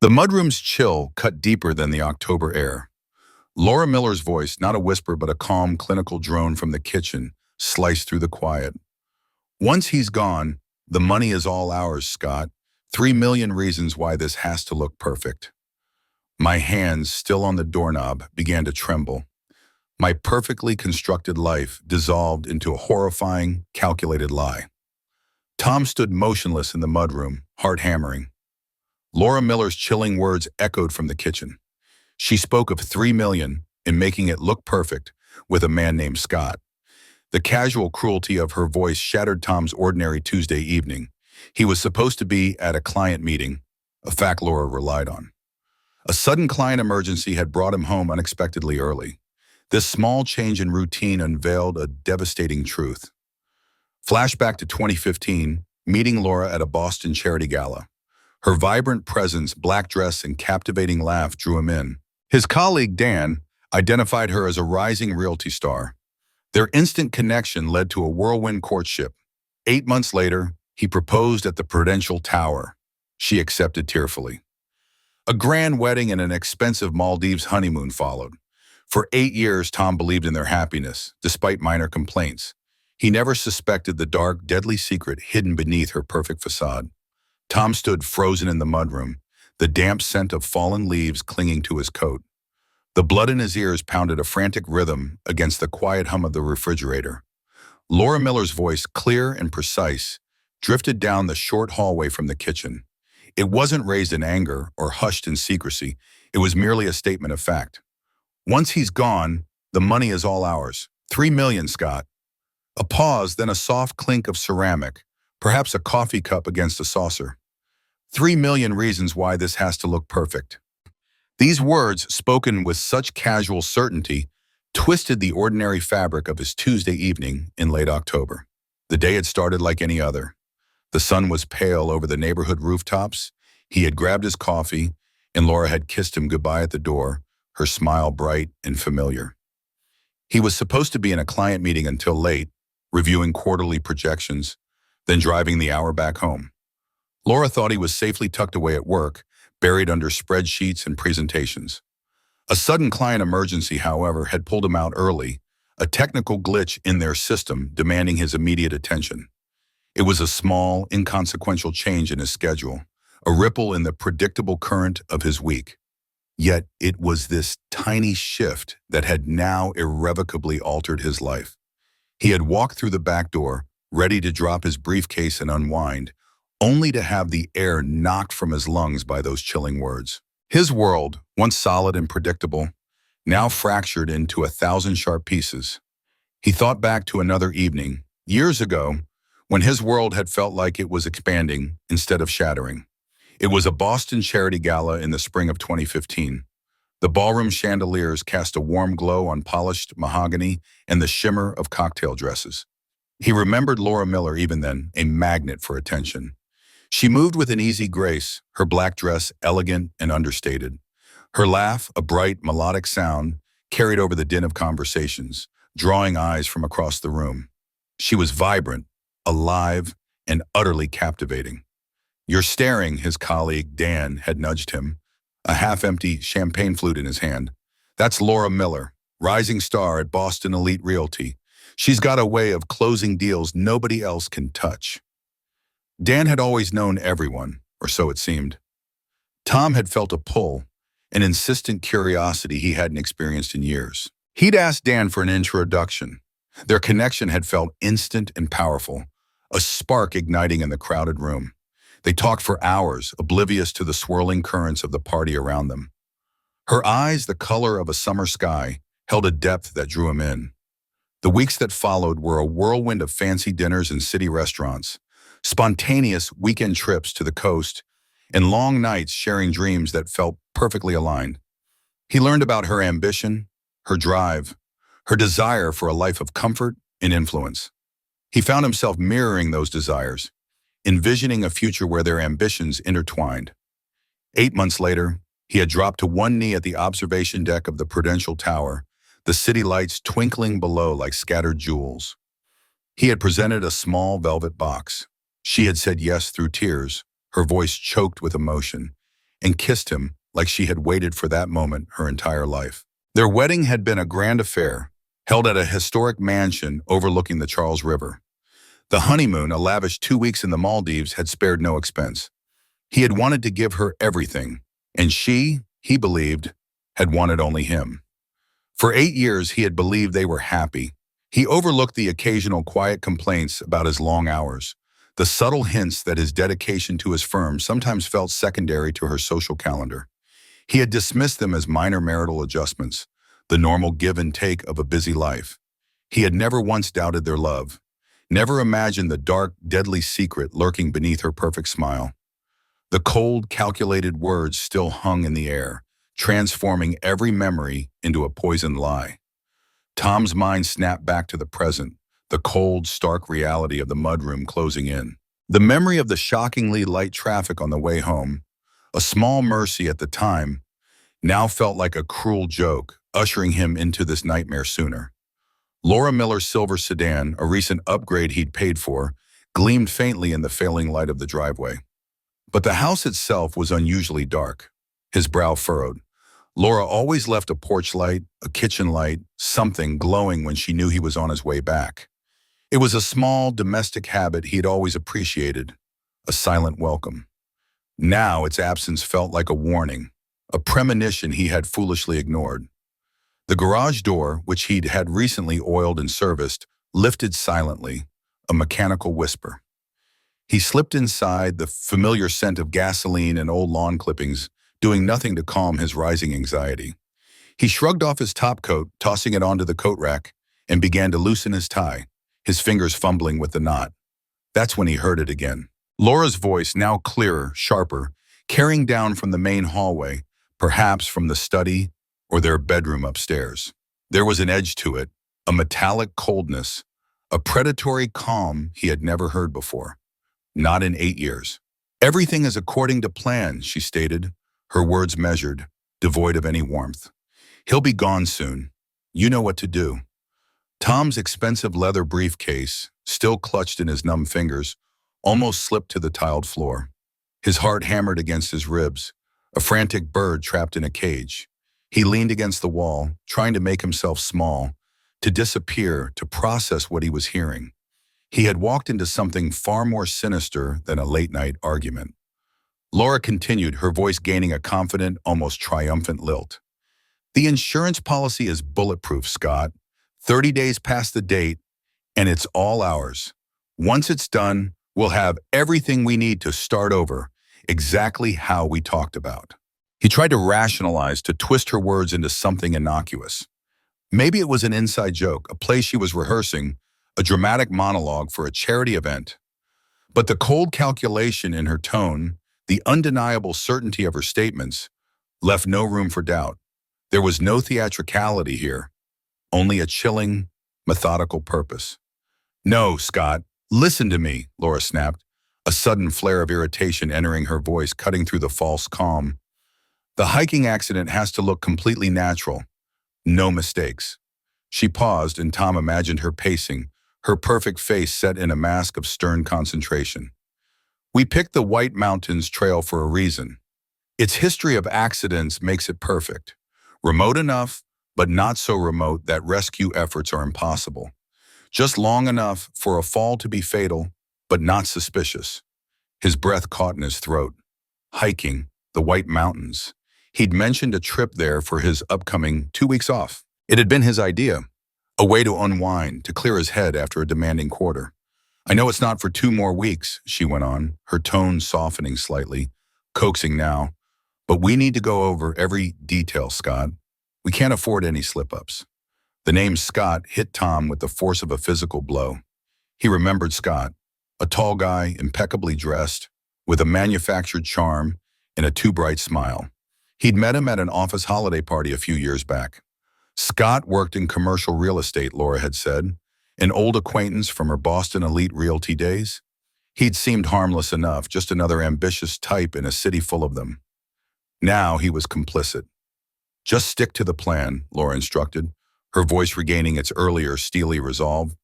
The mudroom's chill cut deeper than the October air. Laura Miller's voice, not a whisper but a calm, clinical drone from the kitchen, sliced through the quiet. Once he's gone, the money is all ours, Scott. 3 million reasons why this has to look perfect. My hands, still on the doorknob, began to tremble. My perfectly constructed life dissolved into a horrifying, calculated lie. Tom stood motionless in the mudroom, heart hammering. Laura Miller's chilling words echoed from the kitchen. She spoke of 3 million and making it look perfect with a man named Scott. The casual cruelty of her voice shattered Tom's ordinary Tuesday evening. He was supposed to be at a client meeting, a fact Laura relied on. A sudden client emergency had brought him home unexpectedly early. This small change in routine unveiled a devastating truth. Flashback to 2015, meeting Laura at a Boston charity gala. Her vibrant presence, black dress, and captivating laugh drew him in. His colleague, Dan, identified her as a rising realty star. Their instant connection led to a whirlwind courtship. 8 months later, he proposed at the Prudential Tower. She accepted tearfully. A grand wedding and an expensive Maldives honeymoon followed. For 8 years, Tom believed in their happiness, despite minor complaints. He never suspected the dark, deadly secret hidden beneath her perfect facade. Tom stood frozen in the mudroom, the damp scent of fallen leaves clinging to his coat. The blood in his ears pounded a frantic rhythm against the quiet hum of the refrigerator. Laura Miller's voice, clear and precise, drifted down the short hallway from the kitchen. It wasn't raised in anger or hushed in secrecy. It was merely a statement of fact. Once he's gone, the money is all ours. 3 million, Scott. A pause, then a soft clink of ceramic, perhaps a coffee cup against a saucer. 3 million reasons why this has to look perfect. These words, spoken with such casual certainty, twisted the ordinary fabric of his Tuesday evening in late October. The day had started like any other. The sun was pale over the neighborhood rooftops. He had grabbed his coffee, and Laura had kissed him goodbye at the door, her smile bright and familiar. He was supposed to be in a client meeting until late, reviewing quarterly projections, then driving the hour back home. Laura thought he was safely tucked away at work, buried under spreadsheets and presentations. A sudden client emergency, however, had pulled him out early, a technical glitch in their system demanding his immediate attention. It was a small, inconsequential change in his schedule, a ripple in the predictable current of his week. Yet it was this tiny shift that had now irrevocably altered his life. He had walked through the back door, ready to drop his briefcase and unwind, only to have the air knocked from his lungs by those chilling words. His world, once solid and predictable, now fractured into 1,000 sharp pieces. He thought back to another evening, years ago, when his world had felt like it was expanding instead of shattering. It was a Boston charity gala in the spring of 2015. The ballroom chandeliers cast a warm glow on polished mahogany and the shimmer of cocktail dresses. He remembered Laura Miller even then, a magnet for attention. She moved with an easy grace, her black dress elegant and understated. Her laugh, a bright, melodic sound, carried over the din of conversations, drawing eyes from across the room. She was vibrant, alive, and utterly captivating. "You're staring," his colleague Dan had nudged him, a half-empty champagne flute in his hand. "That's Laura Miller, rising star at Boston Elite Realty. She's got a way of closing deals nobody else can touch." Dan had always known everyone, or so it seemed. Tom had felt a pull, an insistent curiosity he hadn't experienced in years. He'd asked Dan for an introduction. Their connection had felt instant and powerful, a spark igniting in the crowded room. They talked for hours, oblivious to the swirling currents of the party around them. Her eyes, the color of a summer sky, held a depth that drew him in. The weeks that followed were a whirlwind of fancy dinners in city restaurants, spontaneous weekend trips to the coast, and long nights sharing dreams that felt perfectly aligned. He learned about her ambition, her drive, her desire for a life of comfort and influence. He found himself mirroring those desires, envisioning a future where their ambitions intertwined. 8 months later, he had dropped to one knee at the observation deck of the Prudential Tower, the city lights twinkling below like scattered jewels. He had presented a small velvet box. She had said yes through tears, her voice choked with emotion, and kissed him like she had waited for that moment her entire life. Their wedding had been a grand affair, held at a historic mansion overlooking the Charles River. The honeymoon, a lavish 2 weeks in the Maldives, had spared no expense. He had wanted to give her everything, and she, he believed, had wanted only him. For 8 years, he had believed they were happy. He overlooked the occasional quiet complaints about his long hours, the subtle hints that his dedication to his firm sometimes felt secondary to her social calendar. He had dismissed them as minor marital adjustments, the normal give and take of a busy life. He had never once doubted their love, never imagined the dark, deadly secret lurking beneath her perfect smile. The cold, calculated words still hung in the air, transforming every memory into a poisoned lie. Tom's mind snapped back to the present, the cold, stark reality of the mudroom closing in. The memory of the shockingly light traffic on the way home, a small mercy at the time, now felt like a cruel joke, ushering him into this nightmare sooner. Laura Miller's silver sedan, a recent upgrade he'd paid for, gleamed faintly in the failing light of the driveway. But the house itself was unusually dark. His brow furrowed. Laura always left a porch light, a kitchen light, something glowing when she knew he was on his way back. It was a small, domestic habit he'd always appreciated, a silent welcome. Now its absence felt like a warning, a premonition he had foolishly ignored. The garage door, which he'd had recently oiled and serviced, lifted silently, a mechanical whisper. He slipped inside, the familiar scent of gasoline and old lawn clippings doing nothing to calm his rising anxiety. He shrugged off his topcoat, tossing it onto the coat rack, and began to loosen his tie, his fingers fumbling with the knot. That's when he heard it again. Laura's voice, now clearer, sharper, carrying down from the main hallway, perhaps from the study or their bedroom upstairs. There was an edge to it, a metallic coldness, a predatory calm he had never heard before. Not in 8 years. "Everything is according to plan," she stated, her words measured, devoid of any warmth. "He'll be gone soon. You know what to do." Tom's expensive leather briefcase, still clutched in his numb fingers, almost slipped to the tiled floor. His heart hammered against his ribs, a frantic bird trapped in a cage. He leaned against the wall, trying to make himself small, to disappear, to process what he was hearing. He had walked into something far more sinister than a late-night argument. Laura continued, her voice gaining a confident, almost triumphant lilt. "The insurance policy is bulletproof, Scott. 30 days past the date, and it's all ours. Once it's done, we'll have everything we need to start over, exactly how we talked about." He tried to rationalize, to twist her words into something innocuous. Maybe it was an inside joke, a play she was rehearsing, a dramatic monologue for a charity event. But the cold calculation in her tone, the undeniable certainty of her statements, left no room for doubt. There was no theatricality here, only a chilling, methodical purpose. "No, Scott, listen to me," Laura snapped, a sudden flare of irritation entering her voice, cutting through the false calm. "The hiking accident has to look completely natural. No mistakes." She paused, and Tom imagined her pacing, her perfect face set in a mask of stern concentration. "We picked the White Mountains Trail for a reason. Its history of accidents makes it perfect. Remote enough, but not so remote that rescue efforts are impossible. Just long enough for a fall to be fatal, but not suspicious." His breath caught in his throat. Hiking, the White Mountains. He'd mentioned a trip there for his upcoming 2 weeks off. It had been his idea, a way to unwind, to clear his head after a demanding quarter. "I know it's not for 2 more weeks," she went on, her tone softening slightly, coaxing now, "but we need to go over every detail, Scott. We can't afford any slip-ups." The name Scott hit Tom with the force of a physical blow. He remembered Scott, a tall guy, impeccably dressed, with a manufactured charm and a too bright smile. He'd met him at an office holiday party a few years back. Scott worked in commercial real estate, Laura had said, an old acquaintance from her Boston elite realty days. He'd seemed harmless enough, just another ambitious type in a city full of them. Now he was complicit. "Just stick to the plan," Laura instructed, her voice regaining its earlier steely resolve.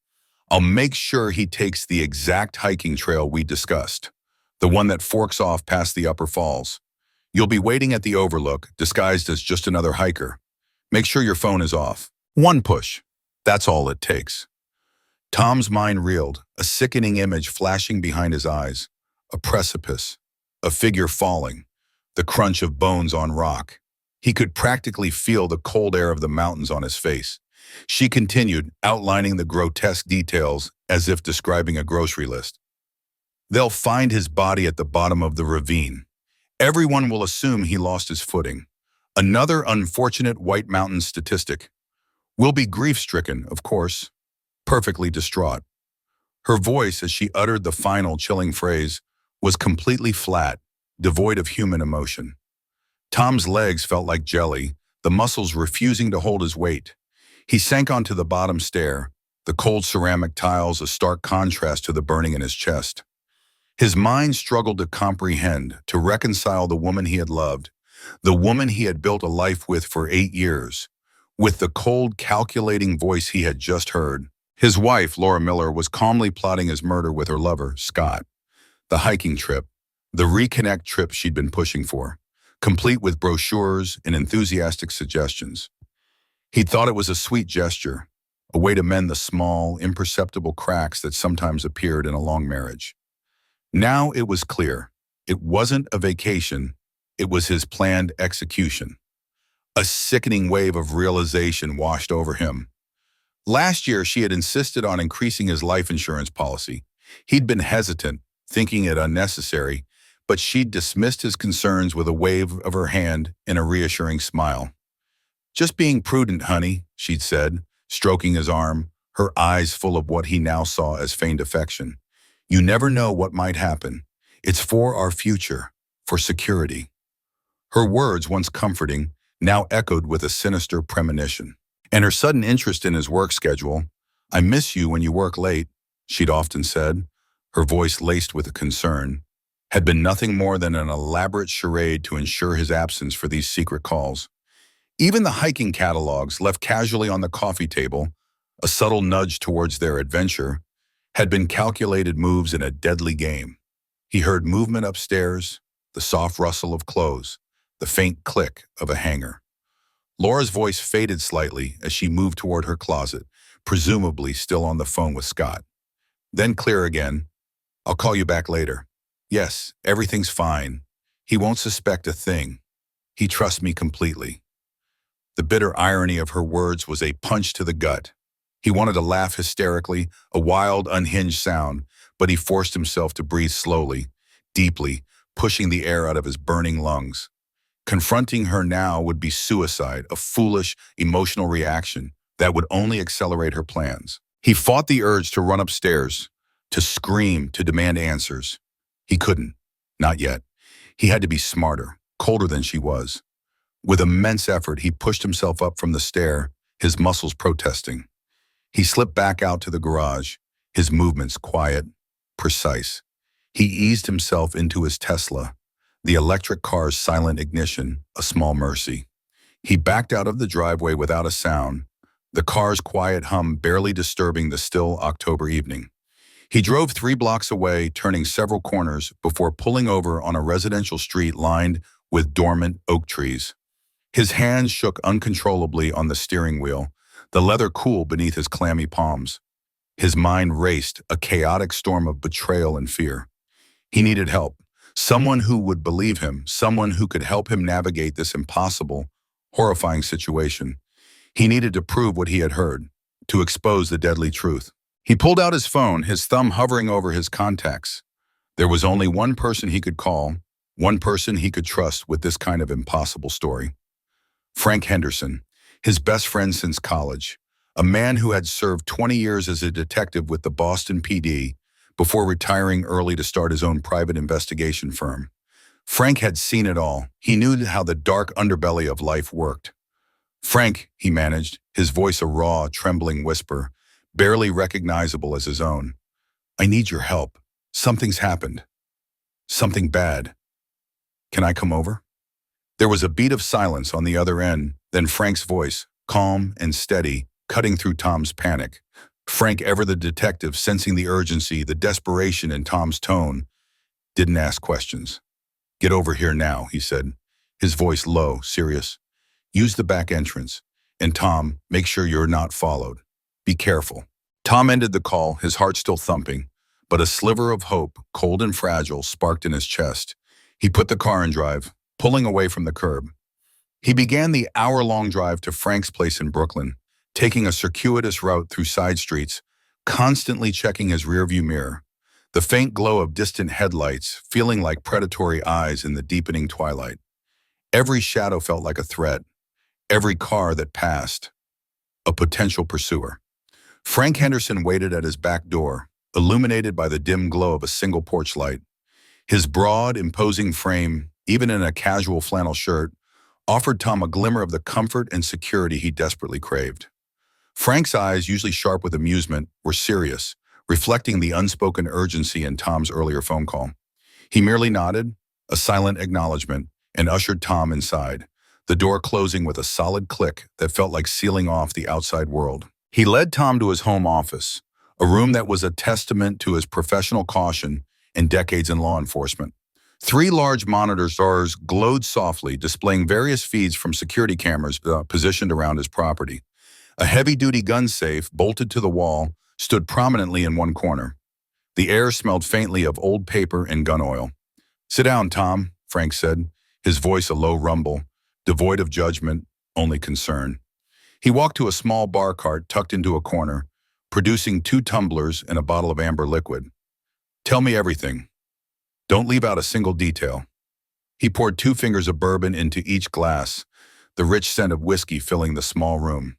"I'll make sure he takes the exact hiking trail we discussed, the one that forks off past the upper falls. You'll be waiting at the overlook, disguised as just another hiker. Make sure your phone is off. One push. That's all it takes. Tom's mind reeled, a sickening image flashing behind his eyes. A precipice. A figure falling. The crunch of bones on rock. He could practically feel the cold air of the mountains on his face. She continued, outlining the grotesque details as if describing a grocery list. They'll find his body at the bottom of the ravine. Everyone will assume he lost his footing. Another unfortunate White Mountains statistic. We'll be grief-stricken, of course, perfectly distraught. Her voice, as she uttered the final chilling phrase, was completely flat, devoid of human emotion. Tom's legs felt like jelly, the muscles refusing to hold his weight. He sank onto the bottom stair, the cold ceramic tiles a stark contrast to the burning in his chest. His mind struggled to comprehend, to reconcile the woman he had loved, the woman he had built a life with for 8 years, with the cold, calculating voice he had just heard. His wife, Laura Miller, was calmly plotting his murder with her lover, Scott. The hiking trip, the reconnect trip she'd been pushing for, complete with brochures and enthusiastic suggestions. He'd thought it was a sweet gesture, a way to mend the small, imperceptible cracks that sometimes appeared in a long marriage. Now it was clear. It wasn't a vacation, it was his planned execution. A sickening wave of realization washed over him. Last year, she had insisted on increasing his life insurance policy. He'd been hesitant, thinking it unnecessary, but she'd dismissed his concerns with a wave of her hand and a reassuring smile. Just being prudent, honey, she'd said, stroking his arm, her eyes full of what he now saw as feigned affection. You never know what might happen. It's for our future, for security. Her words, once comforting, now echoed with a sinister premonition. And her sudden interest in his work schedule. I miss you when you work late, she'd often said, her voice laced with concern, had been nothing more than an elaborate charade to ensure his absence for these secret calls. Even the hiking catalogs left casually on the coffee table, a subtle nudge towards their adventure, had been calculated moves in a deadly game. He heard movement upstairs, the soft rustle of clothes, the faint click of a hanger. Laura's voice faded slightly as she moved toward her closet, presumably still on the phone with Scott. Then clear again. I'll call you back later. Yes, everything's fine. He won't suspect a thing. He trusts me completely. The bitter irony of her words was a punch to the gut. He wanted to laugh hysterically, a wild, unhinged sound, but he forced himself to breathe slowly, deeply, pushing the air out of his burning lungs. Confronting her now would be suicide, a foolish, emotional reaction that would only accelerate her plans. He fought the urge to run upstairs, to scream, to demand answers. He couldn't. Not yet. He had to be smarter, colder than she was. With immense effort, he pushed himself up from the stair, his muscles protesting. He slipped back out to the garage, his movements quiet, precise. He eased himself into his Tesla, the electric car's silent ignition, a small mercy. He backed out of the driveway without a sound, the car's quiet hum barely disturbing the still October evening. He drove 3 blocks away, turning several corners before pulling over on a residential street lined with dormant oak trees. His hands shook uncontrollably on the steering wheel, the leather cool beneath his clammy palms. His mind raced, a chaotic storm of betrayal and fear. He needed help, someone who would believe him, someone who could help him navigate this impossible, horrifying situation. He needed to prove what he had heard, to expose the deadly truth. He pulled out his phone, his thumb hovering over his contacts. There was only one person he could call, one person he could trust with this kind of impossible story. Frank Henderson, his best friend since college, a man who had served 20 years as a detective with the Boston PD before retiring early to start his own private investigation firm. Frank had seen it all. He knew how the dark underbelly of life worked. Frank, he managed, his voice a raw, trembling whisper, barely recognizable as his own. I need your help. Something's happened. Something bad. Can I come over? There was a beat of silence on the other end, then Frank's voice, calm and steady, cutting through Tom's panic. Frank, ever the detective, sensing the urgency, the desperation in Tom's tone, didn't ask questions. Get over here now, he said. his voice low, serious. Use the back entrance. And Tom, make sure you're not followed. Be careful. Tom ended the call, his heart still thumping, but a sliver of hope, cold and fragile, sparked in his chest. He put the car in drive, pulling away from the curb. He began the hour-long drive to Frank's place in Brooklyn, taking a circuitous route through side streets, constantly checking his rearview mirror. The faint glow of distant headlights, feeling like predatory eyes in the deepening twilight. Every shadow felt like a threat. Every car that passed, a potential pursuer. Frank Henderson waited at his back door, illuminated by the dim glow of a single porch light. His broad, imposing frame, even in a casual flannel shirt, offered Tom a glimmer of the comfort and security he desperately craved. Frank's eyes, usually sharp with amusement, were serious, reflecting the unspoken urgency in Tom's earlier phone call. He merely nodded, a silent acknowledgement, and ushered Tom inside, the door closing with a solid click that felt like sealing off the outside world. He led Tom to his home office, a room that was a testament to his professional caution and decades in law enforcement. 3 large monitors glowed softly, displaying various feeds from security cameras positioned around his property. A heavy-duty gun safe, bolted to the wall, stood prominently in one corner. The air smelled faintly of old paper and gun oil. "Sit down, Tom," Frank said, his voice a low rumble, devoid of judgment, only concern. He walked to a small bar cart tucked into a corner, producing 2 tumblers and a bottle of amber liquid. "Tell me everything. Don't leave out a single detail." He poured 2 fingers of bourbon into each glass, the rich scent of whiskey filling the small room.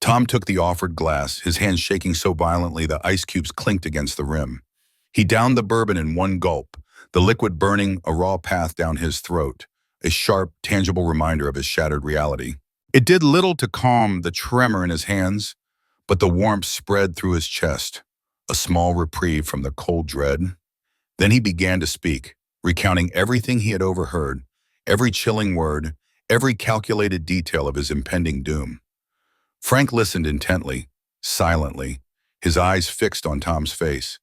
Tom took the offered glass, his hands shaking so violently the ice cubes clinked against the rim. He downed the bourbon in one gulp, the liquid burning a raw path down his throat, a sharp, tangible reminder of his shattered reality. It did little to calm the tremor in his hands, but the warmth spread through his chest, a small reprieve from the cold dread. Then he began to speak, recounting everything he had overheard, every chilling word, every calculated detail of his impending doom. Frank listened intently, silently, his eyes fixed on Tom's face.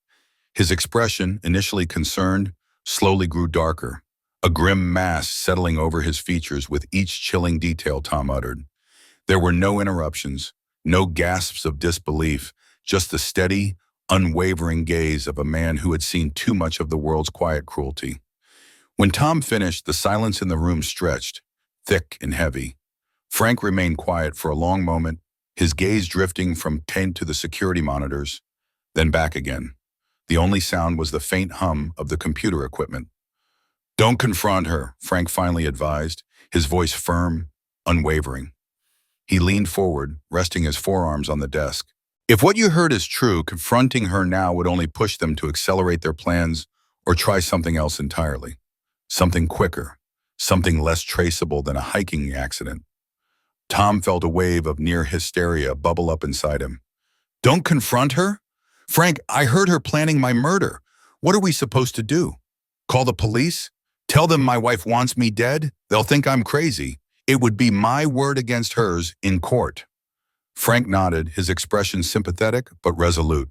His expression, initially concerned, slowly grew darker, a grim mask settling over his features with each chilling detail Tom uttered. There were no interruptions, no gasps of disbelief, just the steady, unwavering gaze of a man who had seen too much of the world's quiet cruelty. When Tom finished, the silence in the room stretched, thick and heavy. Frank remained quiet for a long moment, his gaze drifting from Kent to the security monitors, then back again. The only sound was the faint hum of the computer equipment. "Don't confront her," Frank finally advised, his voice firm, unwavering. He leaned forward, resting his forearms on the desk. "If what you heard is true, confronting her now would only push them to accelerate their plans or try something else entirely. Something quicker, something less traceable than a hiking accident." Tom felt a wave of near hysteria bubble up inside him. "Don't confront her? Frank, I heard her planning my murder. What are we supposed to do? Call the police? Tell them my wife wants me dead? They'll think I'm crazy. It would be my word against hers in court." Frank nodded, his expression sympathetic but resolute.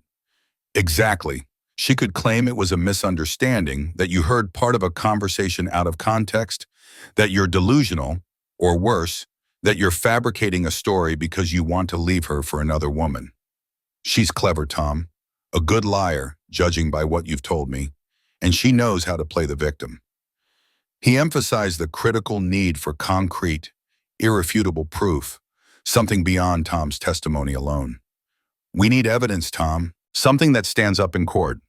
"Exactly. She could claim it was a misunderstanding, that you heard part of a conversation out of context, that you're delusional, or worse, that you're fabricating a story because you want to leave her for another woman. She's clever, Tom. A good liar, judging by what you've told me, and she knows how to play the victim." He emphasized the critical need for concrete, irrefutable proof, something beyond Tom's testimony alone. "We need evidence, Tom, something that stands up in court,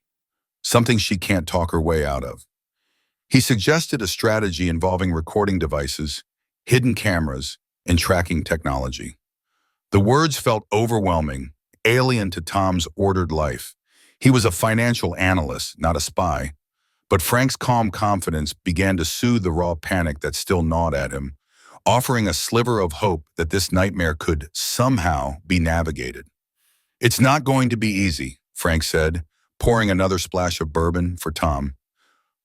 something she can't talk her way out of." He suggested a strategy involving recording devices, hidden cameras, and tracking technology. The words felt overwhelming, alien to Tom's ordered life. He was a financial analyst, not a spy, but Frank's calm confidence began to soothe the raw panic that still gnawed at him, offering a sliver of hope that this nightmare could somehow be navigated. "It's not going to be easy," Frank said, pouring another splash of bourbon for Tom.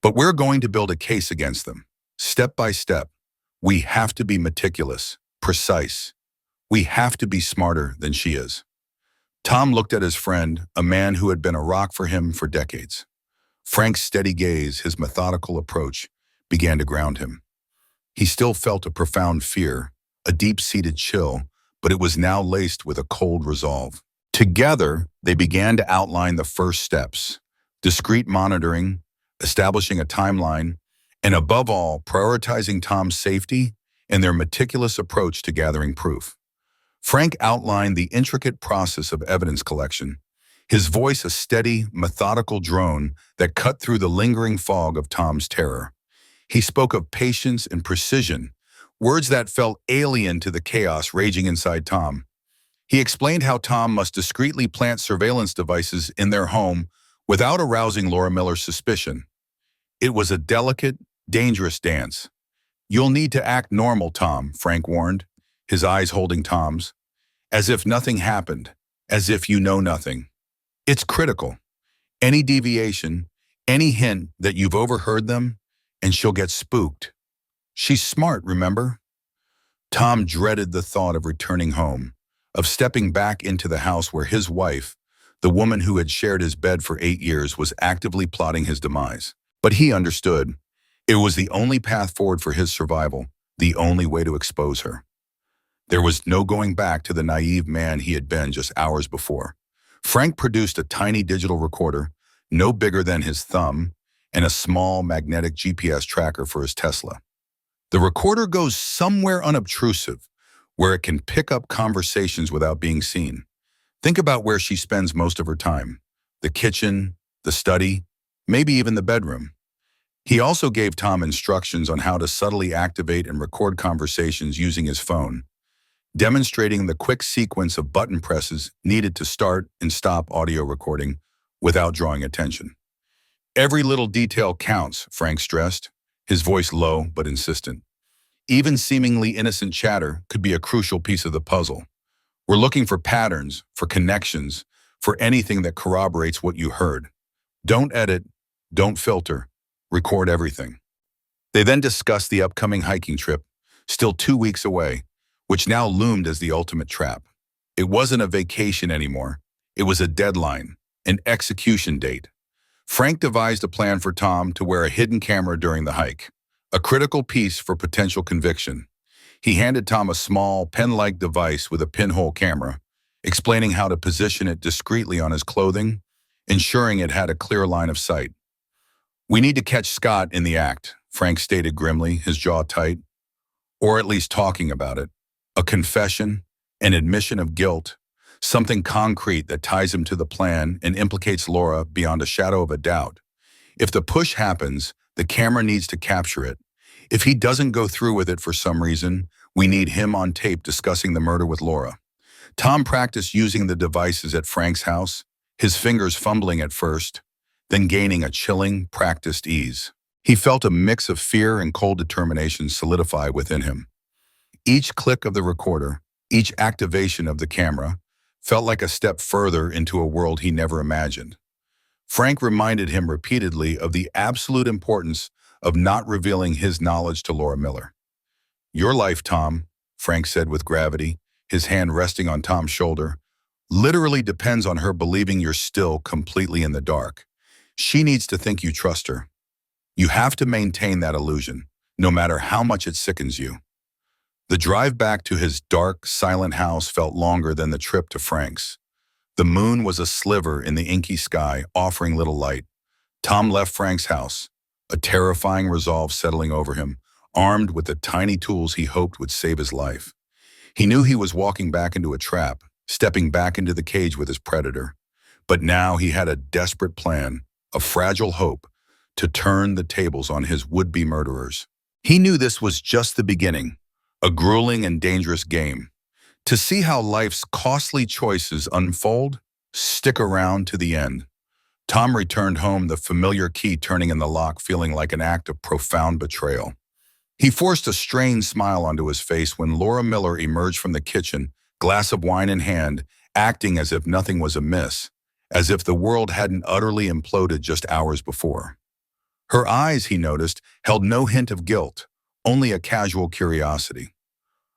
"But we're going to build a case against them, step by step. We have to be meticulous, precise. We have to be smarter than she is." Tom looked at his friend, a man who had been a rock for him for decades. Frank's steady gaze, his methodical approach, began to ground him. He still felt a profound fear, a deep-seated chill, but it was now laced with a cold resolve. Together, they began to outline the first steps: discreet monitoring, establishing a timeline, and above all, prioritizing Tom's safety and their meticulous approach to gathering proof. Frank outlined the intricate process of evidence collection, his voice a steady, methodical drone that cut through the lingering fog of Tom's terror. He spoke of patience and precision, words that felt alien to the chaos raging inside Tom. He explained how Tom must discreetly plant surveillance devices in their home without arousing Laura Miller's suspicion. It was a delicate, dangerous dance. "You'll need to act normal, Tom," Frank warned, his eyes holding Tom's, "as if nothing happened, as if you know nothing. It's critical. Any deviation, any hint that you've overheard them, and she'll get spooked. She's smart, remember?" Tom dreaded the thought of returning home, of stepping back into the house where his wife, the woman who had shared his bed for 8 years, was actively plotting his demise. But he understood. It was the only path forward for his survival, the only way to expose her. There was no going back to the naive man he had been just hours before. Frank produced a tiny digital recorder, no bigger than his thumb, and a small magnetic GPS tracker for his Tesla. The recorder goes somewhere unobtrusive, where it can pick up conversations without being seen. Think about where she spends most of her time: the kitchen, the study, maybe even the bedroom. He also gave Tom instructions on how to subtly activate and record conversations using his phone, demonstrating the quick sequence of button presses needed to start and stop audio recording without drawing attention. "Every little detail counts," Frank stressed, his voice low but insistent. "Even seemingly innocent chatter could be a crucial piece of the puzzle. We're looking for patterns, for connections, for anything that corroborates what you heard. Don't edit, don't filter, record everything." They then discussed the upcoming hiking trip, still 2 weeks away, which now loomed as the ultimate trap. It wasn't a vacation anymore. It was a deadline, an execution date. Frank devised a plan for Tom to wear a hidden camera during the hike, a critical piece for potential conviction. He handed Tom a small, pen-like device with a pinhole camera, explaining how to position it discreetly on his clothing, ensuring it had a clear line of sight. "We need to catch Scott in the act," Frank stated grimly, his jaw tight. "Or at least talking about it. A confession, an admission of guilt, something concrete that ties him to the plan and implicates Laura beyond a shadow of a doubt. If the push happens, the camera needs to capture it. If he doesn't go through with it for some reason, we need him on tape discussing the murder with Laura." Tom practiced using the devices at Frank's house, his fingers fumbling at first, then gaining a chilling, practiced ease. He felt a mix of fear and cold determination solidify within him. Each click of the recorder, each activation of the camera, felt like a step further into a world he never imagined. Frank reminded him repeatedly of the absolute importance of not revealing his knowledge to Laura Miller. "Your life, Tom," Frank said with gravity, his hand resting on Tom's shoulder, "literally depends on her believing you're still completely in the dark. She needs to think you trust her. You have to maintain that illusion, no matter how much it sickens you." The drive back to his dark, silent house felt longer than the trip to Frank's. The moon was a sliver in the inky sky, offering little light. Tom left Frank's house, a terrifying resolve settling over him, armed with the tiny tools he hoped would save his life. He knew he was walking back into a trap, stepping back into the cage with his predator. But now he had a desperate plan, a fragile hope, to turn the tables on his would-be murderers. He knew this was just the beginning, a grueling and dangerous game. To see how life's costly choices unfold, stick around to the end. Tom returned home, the familiar key turning in the lock, feeling like an act of profound betrayal. He forced a strained smile onto his face when Laura Miller emerged from the kitchen, glass of wine in hand, acting as if nothing was amiss, as if the world hadn't utterly imploded just hours before. Her eyes, he noticed, held no hint of guilt, only a casual curiosity.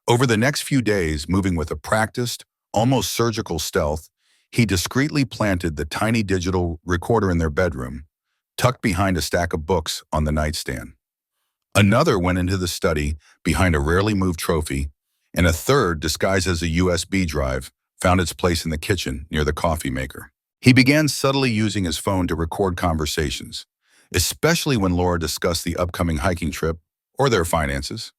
Over the next few days, moving with a practiced, almost surgical stealth, he discreetly planted the tiny digital recorder in their bedroom, tucked behind a stack of books on the nightstand. Another went into the study behind a rarely moved trophy, and a third, disguised as a USB drive, found its place in the kitchen near the coffee maker. He began subtly using his phone to record conversations, especially when Laura discussed the upcoming hiking trip or their finances,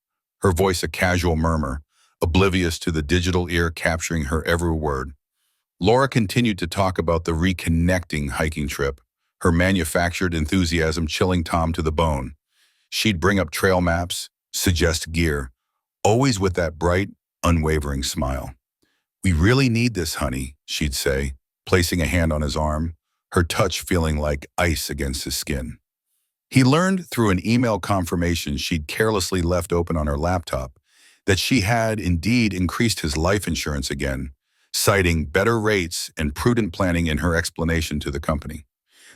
her voice a casual murmur, oblivious to the digital ear capturing her every word. Laura continued to talk about the reconnecting hiking trip, her manufactured enthusiasm chilling Tom to the bone. She'd bring up trail maps, suggest gear, always with that bright, unwavering smile. "We really need this, honey," she'd say, placing a hand on his arm, her touch feeling like ice against his skin. He learned through an email confirmation she'd carelessly left open on her laptop that she had indeed increased his life insurance again, citing better rates and prudent planning in her explanation to the company.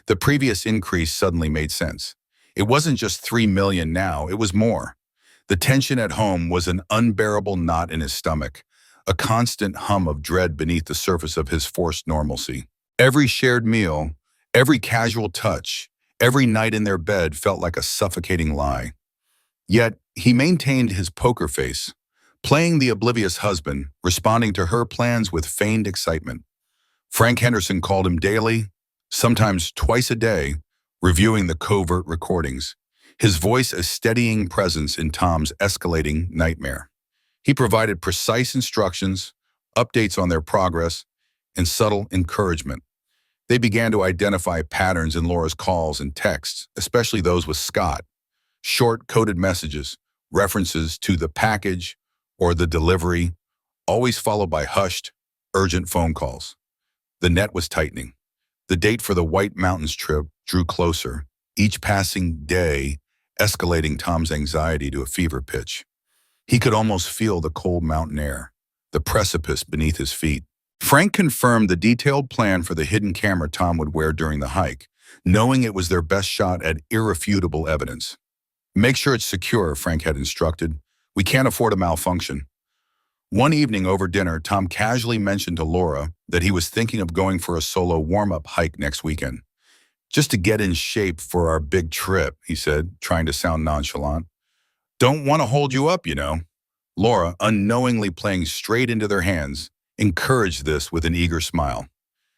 The previous increase suddenly made sense. It wasn't just $3 million now, it was more. The tension at home was an unbearable knot in his stomach, a constant hum of dread beneath the surface of his forced normalcy. Every shared meal, every casual touch, every night in their bed felt like a suffocating lie. Yet he maintained his poker face, playing the oblivious husband, responding to her plans with feigned excitement. Frank Henderson called him daily, sometimes twice a day, reviewing the covert recordings, his voice a steadying presence in Tom's escalating nightmare. He provided precise instructions, updates on their progress, and subtle encouragement. They began to identify patterns in Laura's calls and texts, especially those with Scott. Short, coded messages, references to the package or the delivery, always followed by hushed, urgent phone calls. The net was tightening. The date for the White Mountains trip drew closer, each passing day escalating Tom's anxiety to a fever pitch. He could almost feel the cold mountain air, the precipice beneath his feet. Frank confirmed the detailed plan for the hidden camera Tom would wear during the hike, knowing it was their best shot at irrefutable evidence. "Make sure it's secure," Frank had instructed. "We can't afford a malfunction." One evening over dinner, Tom casually mentioned to Laura that he was thinking of going for a solo warm-up hike next weekend. "Just to get in shape for our big trip," he said, trying to sound nonchalant. "Don't want to hold you up, you know." Laura, unknowingly playing straight into their hands, encouraged this with an eager smile.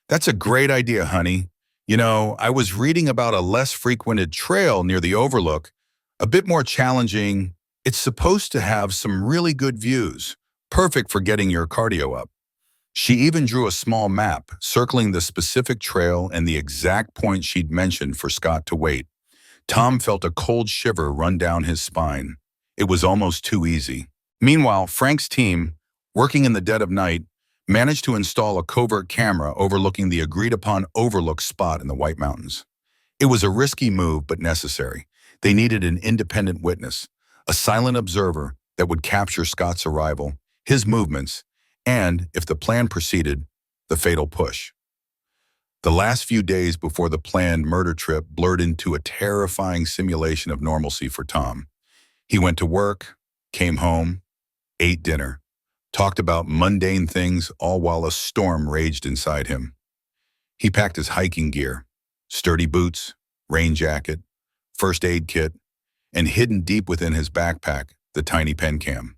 "That's a great idea, honey. You know, I was reading about a less frequented trail near the Overlook, a bit more challenging. It's supposed to have some really good views, perfect for getting your cardio up." She even drew a small map, circling the specific trail and the exact point she'd mentioned for Scott to wait. Tom felt a cold shiver run down his spine. It was almost too easy. Meanwhile, Frank's team, working in the dead of night, managed to install a covert camera overlooking the agreed-upon overlook spot in the White Mountains. It was a risky move, but necessary. They needed an independent witness, a silent observer that would capture Scott's arrival, his movements, and, if the plan proceeded, the fatal push. The last few days before the planned murder trip blurred into a terrifying simulation of normalcy for Tom. He went to work, came home, ate dinner, talked about mundane things, all while a storm raged inside him. He packed his hiking gear, sturdy boots, rain jacket, first aid kit, and hidden deep within his backpack, the tiny pen cam.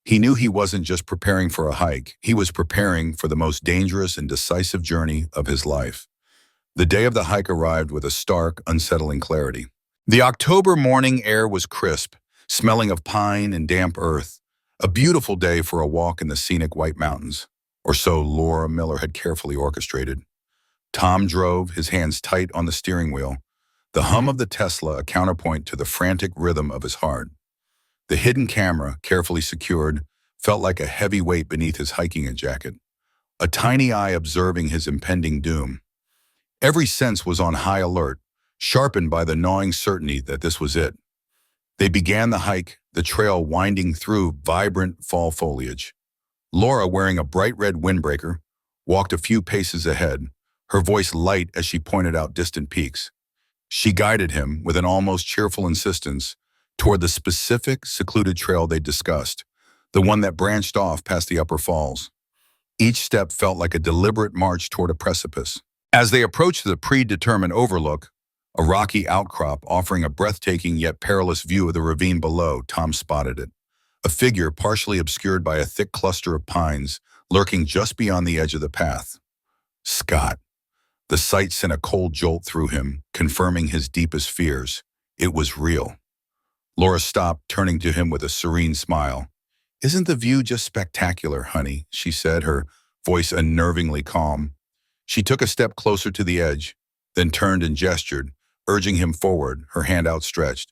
He knew he wasn't just preparing for a hike, he was preparing for the most dangerous and decisive journey of his life. The day of the hike arrived with a stark, unsettling clarity. The October morning air was crisp, smelling of pine and damp earth, a beautiful day for a walk in the scenic White Mountains, or so Laura Miller had carefully orchestrated. Tom drove, his hands tight on the steering wheel, the hum of the Tesla a counterpoint to the frantic rhythm of his heart. The hidden camera, carefully secured, felt like a heavy weight beneath his hiking jacket, a tiny eye observing his impending doom. Every sense was on high alert, sharpened by the gnawing certainty that this was it. They began the hike, the trail winding through vibrant fall foliage. Laura, wearing a bright red windbreaker, walked a few paces ahead, her voice light as she pointed out distant peaks. She guided him, with an almost cheerful insistence, toward the specific, secluded trail they'd discussed, the one that branched off past the upper falls. Each step felt like a deliberate march toward a precipice. As they approached the predetermined overlook, A rocky outcrop offering a breathtaking yet perilous view of the ravine below. Tom spotted it. A figure partially obscured by a thick cluster of pines lurking just beyond the edge of the path. Scott. The sight sent a cold jolt through him, confirming his deepest fears. It was real. Laura stopped, turning to him with a serene smile. "Isn't the view just spectacular, honey?" she said, her voice unnervingly calm. She took a step closer to the edge, then turned and gestured, urging him forward, her hand outstretched.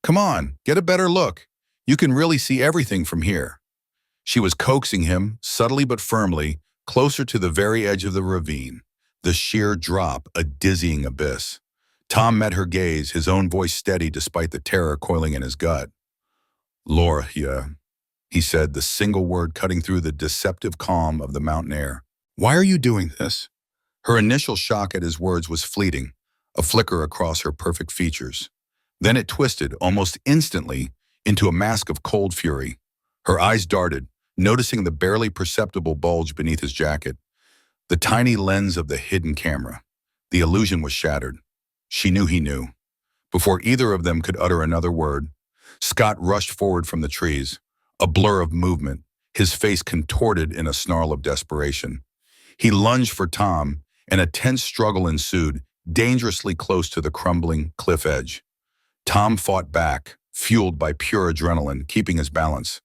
"Come on, get a better look. You can really see everything from here." She was coaxing him, subtly but firmly, closer to the very edge of the ravine. The sheer drop, a dizzying abyss. Tom met her gaze, his own voice steady despite the terror coiling in his gut. "Laura, yeah," he said, the single word cutting through the deceptive calm of the mountain air. "Why are you doing this?" Her initial shock at his words was fleeting, a flicker across her perfect features. Then it twisted, almost instantly, into a mask of cold fury. Her eyes darted, noticing the barely perceptible bulge beneath his jacket. The tiny lens of the hidden camera. The illusion was shattered. She knew he knew. Before either of them could utter another word, Scott rushed forward from the trees, a blur of movement, his face contorted in a snarl of desperation. He lunged for Tom, and a tense struggle ensued, dangerously close to the crumbling cliff edge. Tom fought back, fueled by pure adrenaline, keeping his balance,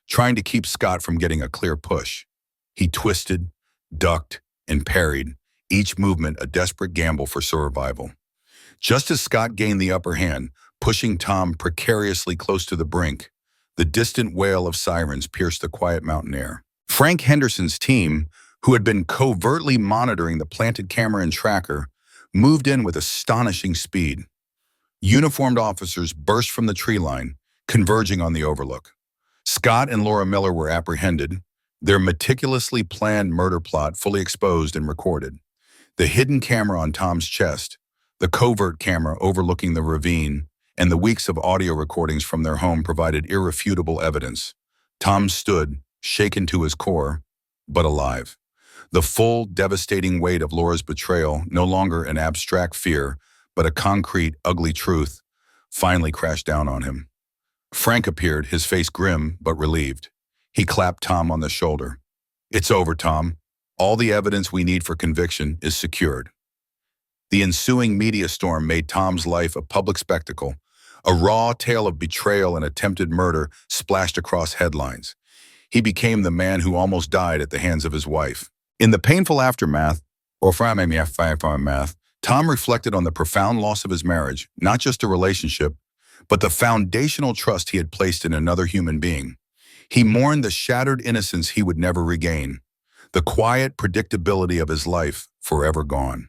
trying to keep Scott from getting a clear push. He twisted, ducked, and parried, each movement a desperate gamble for survival. Just as Scott gained the upper hand, pushing Tom precariously close to the brink, the distant wail of sirens pierced the quiet mountain air. Frank Henderson's team, who had been covertly monitoring the planted camera and tracker, moved in with astonishing speed. Uniformed officers burst from the tree line, converging on the overlook. Scott and Laura Miller were apprehended, their meticulously planned murder plot fully exposed and recorded. The hidden camera on Tom's chest, the covert camera overlooking the ravine, and the weeks of audio recordings from their home provided irrefutable evidence. Tom stood, shaken to his core, but alive. The full, devastating weight of Laura's betrayal, no longer an abstract fear, but a concrete, ugly truth, finally crashed down on him. Frank appeared, his face grim but relieved. He clapped Tom on the shoulder. "It's over, Tom. All the evidence we need for conviction is secured." The ensuing media storm made Tom's life a public spectacle. A raw tale of betrayal and attempted murder splashed across headlines. He became the man who almost died at the hands of his wife. In the painful aftermath, Tom reflected on the profound loss of his marriage, not just a relationship, but the foundational trust he had placed in another human being. He mourned the shattered innocence he would never regain, the quiet predictability of his life forever gone.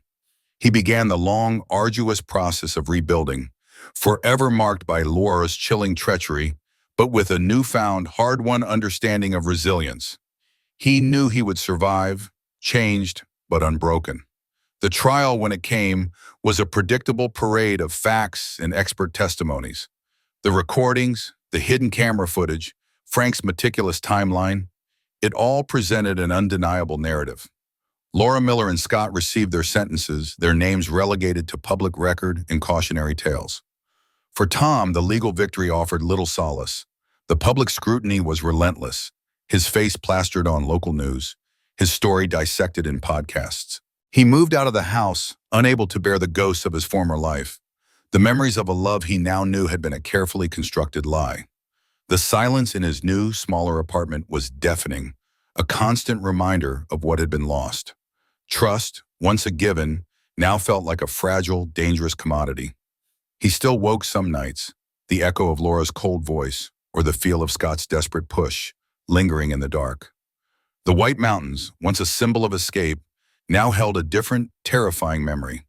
He began the long, arduous process of rebuilding, forever marked by Laura's chilling treachery, but with a newfound, hard-won understanding of resilience. He knew he would survive, changed, but unbroken. The trial, when it came, was a predictable parade of facts and expert testimonies. The recordings, the hidden camera footage, Frank's meticulous timeline, it all presented an undeniable narrative. Laura Miller and Scott received their sentences, their names relegated to public record and cautionary tales. For Tom, the legal victory offered little solace. The public scrutiny was relentless, his face plastered on local news, his story dissected in podcasts. He moved out of the house, unable to bear the ghosts of his former life. The memories of a love he now knew had been a carefully constructed lie. The silence in his new, smaller apartment was deafening, a constant reminder of what had been lost. Trust, once a given, now felt like a fragile, dangerous commodity. He still woke some nights, the echo of Laura's cold voice, or the feel of Scott's desperate push, lingering in the dark. The White Mountains, once a symbol of escape, now held a different, terrifying memory.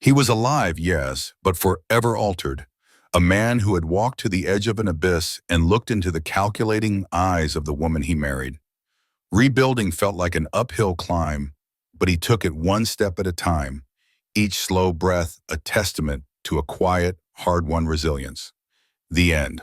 He was alive, yes, but forever altered. A man who had walked to the edge of an abyss and looked into the calculating eyes of the woman he married. Rebuilding felt like an uphill climb, but he took it one step at a time, each slow breath a testament to a quiet, hard-won resilience. The end.